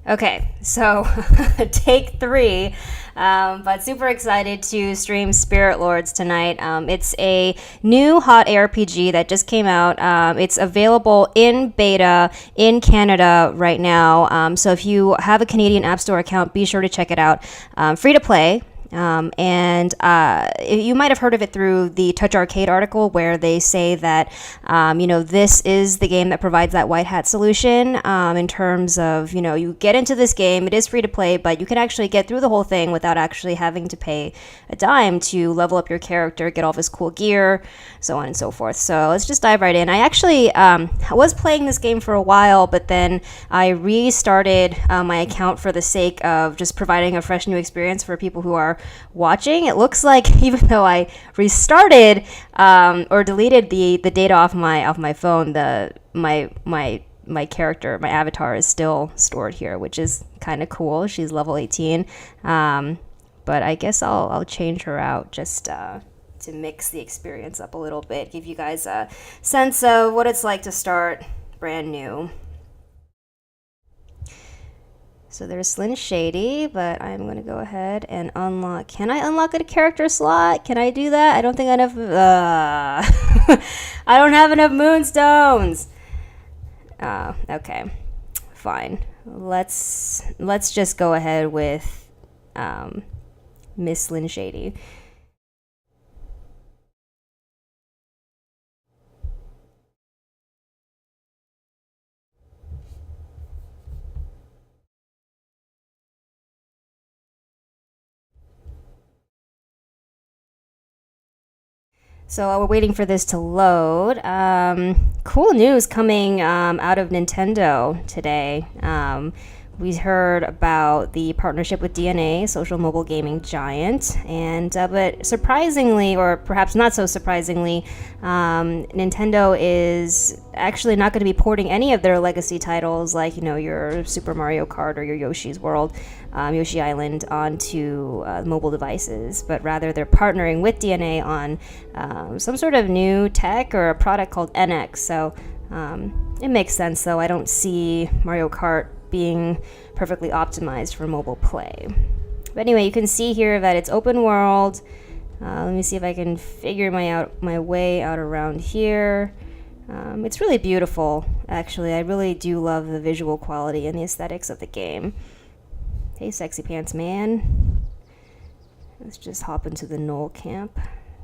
Okay, so take three, but super excited to stream Spirit Lords tonight. It's a new hot ARPG that just came out. It's available in beta in Canada right now. So if you have a Canadian App Store account, be sure to check it out. Free to play. And you might have heard of it through the Touch Arcade article where they say that, this is the game that provides that white hat solution in terms of, you get into this game, it is free to play, but you can actually get through the whole thing without actually having to pay a dime to level up your character, get all this cool gear, so on and so forth. So let's just dive right in. I actually was playing this game for a while, but then I restarted my account for the sake of just providing a fresh new experience for people who are watching. It looks like even though I restarted or deleted the data off my phone, my character, my avatar is still stored here, which is kind of cool. She's level 18, but I guess I'll change her out just to mix the experience up a little bit, give you guys a sense of what it's like to start brand new. So there's Slyn Shady, but I'm going to go ahead and unlock. Can I unlock a character slot? Can I do that? I don't think I have I don't have enough moonstones. Okay. Fine. Let's just go ahead with Miss Slyn Shady. So we're waiting for this to load. Cool news coming out of Nintendo today. We heard about the partnership with DNA, social mobile gaming giant, and but surprisingly, or perhaps not so surprisingly, Nintendo is actually not going to be porting any of their legacy titles, like your Super Mario Kart or your Yoshi's World, Yoshi Island, onto mobile devices, but rather they're partnering with DNA on some sort of new tech or a product called NX. So it makes sense, though. I don't see Mario Kart being perfectly optimized for mobile play. But anyway, you can see here that it's open world. Let me see if I can figure my way out around here. It's really beautiful, actually. I really do love the visual quality and the aesthetics of the game. Hey, sexy pants man. Let's just hop into the Knoll camp.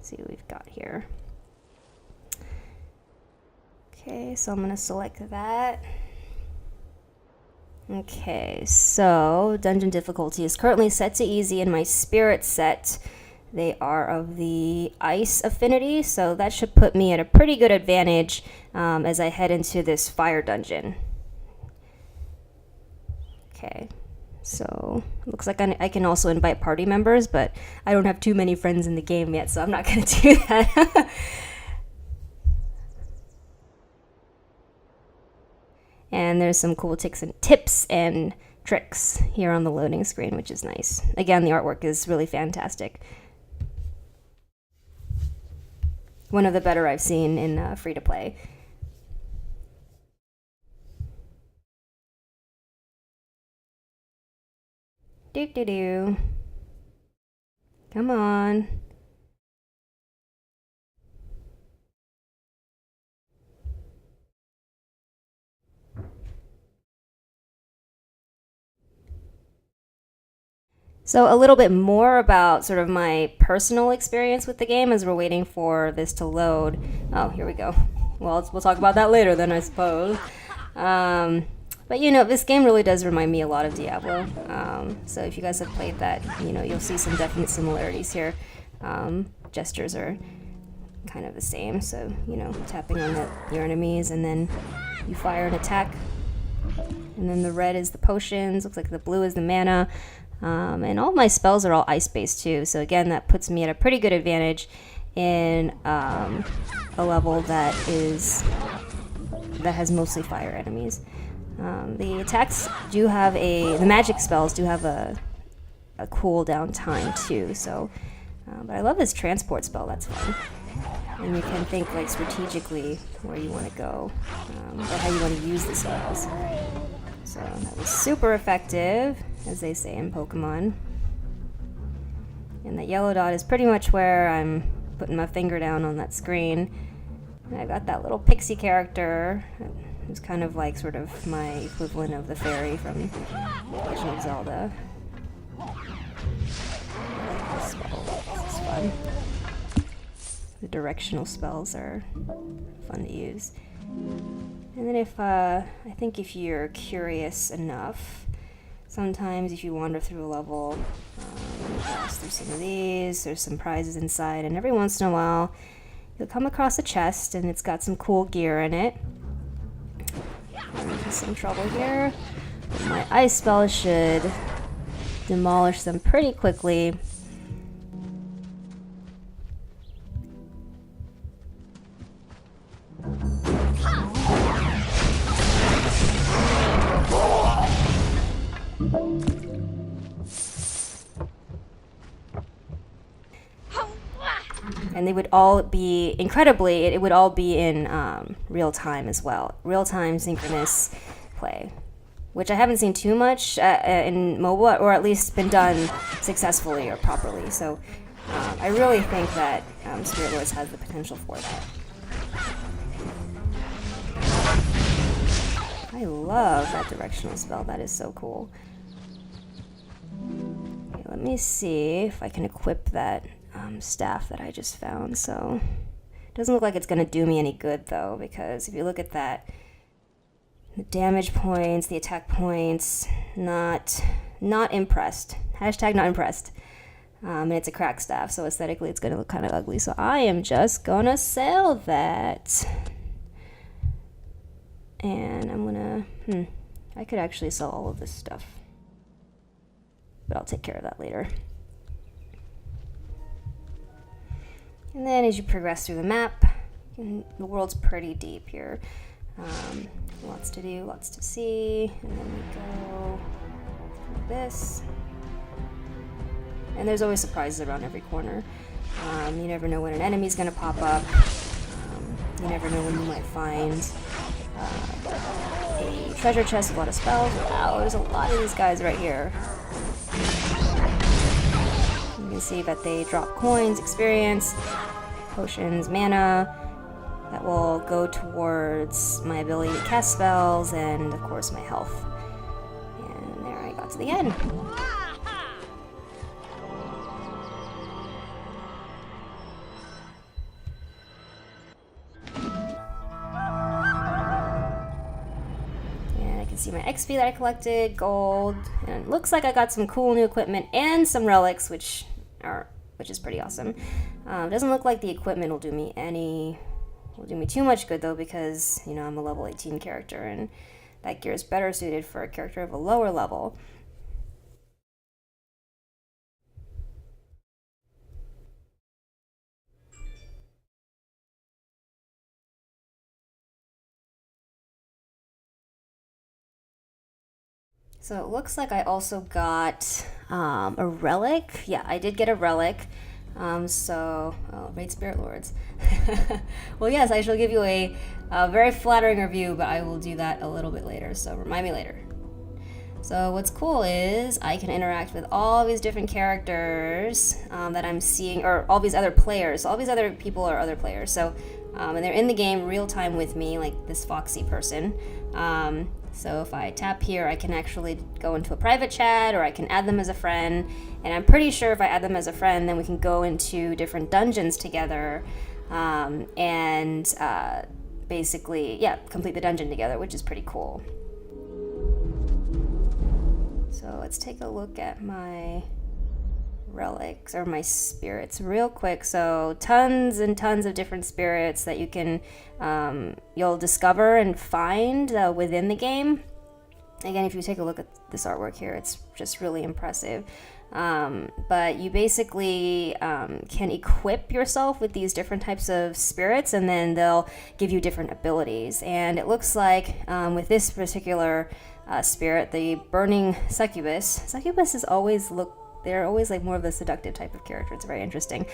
See what we've got here. Okay, so I'm going to select that. Okay, so dungeon difficulty is currently set to easy in my spirit set. They are of the ice affinity, so that should put me at a pretty good advantage as I head into this fire dungeon. Okay, so looks like I can also invite party members, but I don't have too many friends in the game yet, so I'm not going to do that. And there's some cool tips and tricks here on the loading screen, which is nice. Again, the artwork is really fantastic. One of the better I've seen in free-to-play. Do-do-do. Come on. So a little bit more about sort of my personal experience with the game as we're waiting for this to load. Oh, here we go. Well, we'll talk about that later then, I suppose. But this game really does remind me a lot of Diablo. So if you guys have played that, you'll see some definite similarities here. Gestures are kind of the same. So, tapping on your enemies, and then you fire an attack. And then the red is the potions. Looks like the blue is the mana. And all my spells are all ice-based too, so again, that puts me at a pretty good advantage in a level that has mostly fire enemies. The attacks do have the magic spells do have a cooldown time too, so but I love this transport spell. That's fun, and you can think strategically where you want to go or how you want to use the spells. So that was super effective, as they say in Pokemon. And that yellow dot is pretty much where I'm putting my finger down on that screen. And I got that little pixie character. It's kind of like sort of my equivalent of the fairy from Legend of Zelda. I like this spell. This is fun. The directional spells are fun to use. And then I think if you're curious enough, sometimes if you wander through a level, pass through some of these, there's some prizes inside, and every once in a while you'll come across a chest and it's got some cool gear in it. I'm in some trouble here. My ice spell should demolish them pretty quickly. And they would all be, incredibly, it would all be in real time as well. Real time synchronous play, which I haven't seen too much in mobile, or at least been done successfully or properly. So I really think that Spirit Lords has the potential for that. I love that directional spell. That is so cool. Okay, let me see if I can equip that staff that I just found. So it doesn't look like it's going to do me any good though, because if you look at that, the damage points, the attack points, not impressed. Hashtag not impressed. And it's a crack staff, so aesthetically it's going to look kind of ugly. So I am just going to sell that. And I'm going to, I could actually sell all of this stuff, but I'll take care of that later. And then as you progress through the map, the world's pretty deep here. Lots to do, lots to see. And then we go through this. And there's always surprises around every corner. You never know when an enemy's going to pop up. You never know when you might find a treasure chest with a lot of spells. Wow, there's a lot of these guys right here. You can see that they drop coins, experience, potions, mana that will go towards my ability to cast spells and, of course, my health. And there I got to the end. See my XP that I collected, gold, and it looks like I got some cool new equipment and some relics, which is pretty awesome. Doesn't look like the equipment will do me too much good though, because I'm a level 18 character, and that gear is better suited for a character of a lower level. So it looks like I also got a relic. Yeah, I did get a relic. Raid Spirit Lords. Well, yes, I shall give you a very flattering review, but I will do that a little bit later, so remind me later. So what's cool is I can interact with all these different characters that I'm seeing, or all these other players. All these other people are other players. So, and they're in the game real time with me, like this foxy person. So if I tap here, I can actually go into a private chat, or I can add them as a friend. And I'm pretty sure if I add them as a friend, then we can go into different dungeons together and basically, complete the dungeon together, which is pretty cool. So let's take a look at my relics, or my spirits, real quick. So tons and tons of different spirits that you can you'll discover and find within the game. Again, if you take a look at this artwork here, it's just really impressive. But you basically can equip yourself with these different types of spirits, and then they'll give you different abilities. And it looks like with this particular spirit, the burning succubus is always they're always like more of a seductive type of character. It's very interesting.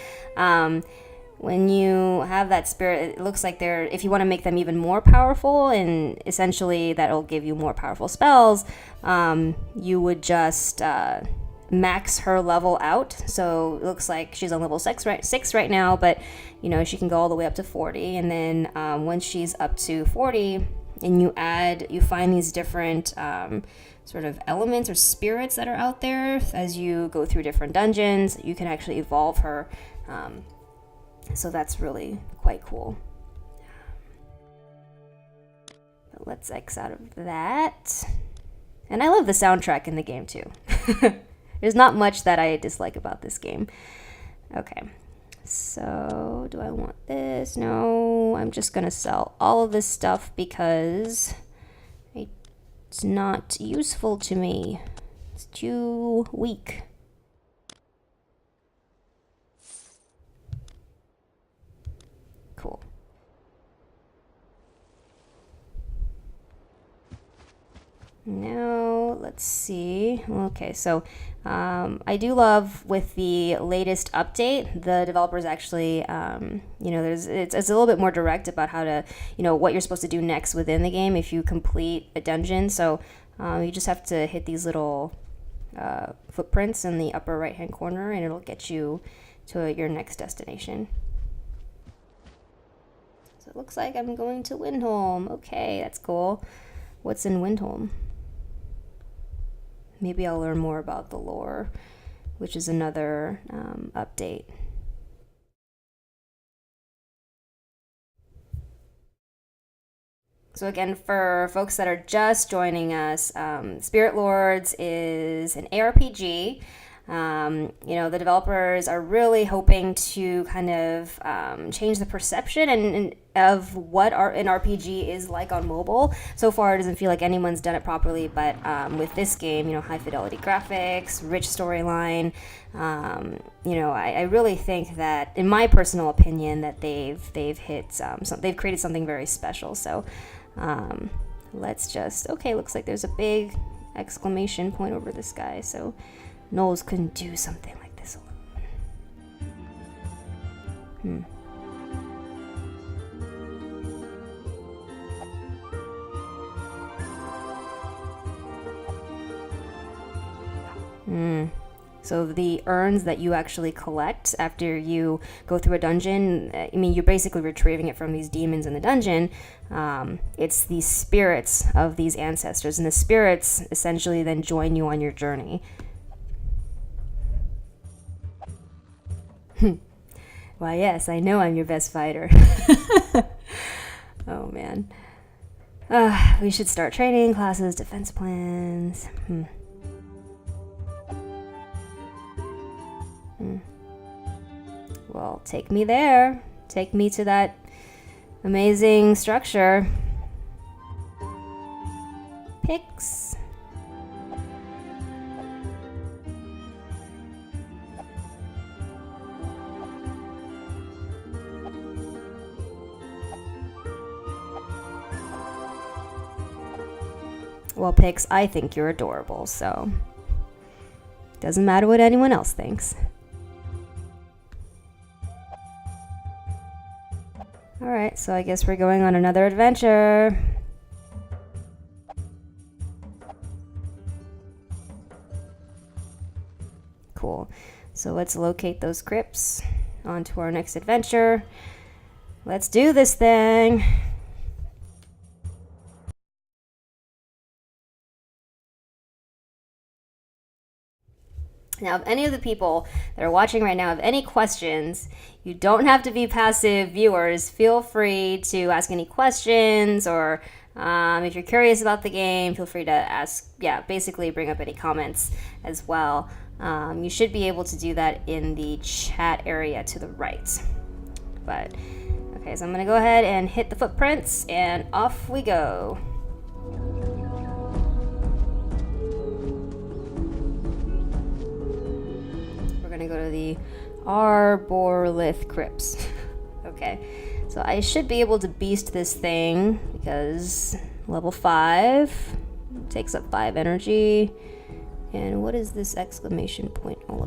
when you have that spirit, it looks like they're, if you want to make them even more powerful, and essentially that'll give you more powerful spells, you would just max her level out. So it looks like she's on level 6 right now, but she can go all the way up to 40. And then once she's up to 40, and you find these different sort of elements or spirits that are out there as you go through different dungeons, you can actually evolve her. So that's really quite cool. But let's X out of that. And I love the soundtrack in the game too. There's not much that I dislike about this game. Okay, so do I want this? No, I'm just gonna sell all of this stuff because it's not useful to me. It's too weak. Cool. Now, let's see. Okay, so I do love with the latest update, the developers actually, it's a little bit more direct about how to, what you're supposed to do next within the game if you complete a dungeon. So you just have to hit these little footprints in the upper right-hand corner, and it'll get you to your next destination. So it looks like I'm going to Windholm. Okay, that's cool. What's in Windholm? Maybe I'll learn more about the lore, which is another update. So again, for folks that are just joining us, Spirit Lords is an ARPG. The developers are really hoping to kind of change the perception and of what an RPG is like on mobile. So far, it doesn't feel like anyone's done it properly, but with this game, high fidelity graphics, rich storyline, I really think that, in my personal opinion, that they've hit they've created something very special. So let's just, looks like there's a big exclamation point over this guy. So Knowles couldn't do something like this alone. So the urns that you actually collect after you go through a dungeon, you're basically retrieving it from these demons in the dungeon. It's the spirits of these ancestors, and the spirits essentially then join you on your journey. Why, yes, I know I'm your best fighter. Oh, man. We should start training classes, defense plans. Well, take me there. Take me to that amazing structure. Picks. Well, Pix, I think you're adorable, so doesn't matter what anyone else thinks. Alright, so I guess we're going on another adventure. Cool. So let's locate those crypts. On to our next adventure. Let's do this thing. Now, if any of the people that are watching right now have any questions, you don't have to be passive viewers. Feel free to ask any questions, or if you're curious about the game, feel free to ask, basically bring up any comments as well. You should be able to do that in the chat area to the right. But, okay, so I'm going to go ahead and hit the footprints, and off we go. Gonna go to the Arborlith Crypts. Okay, so I should be able to beast this thing because level 5 takes up 5 energy. And what is this exclamation point all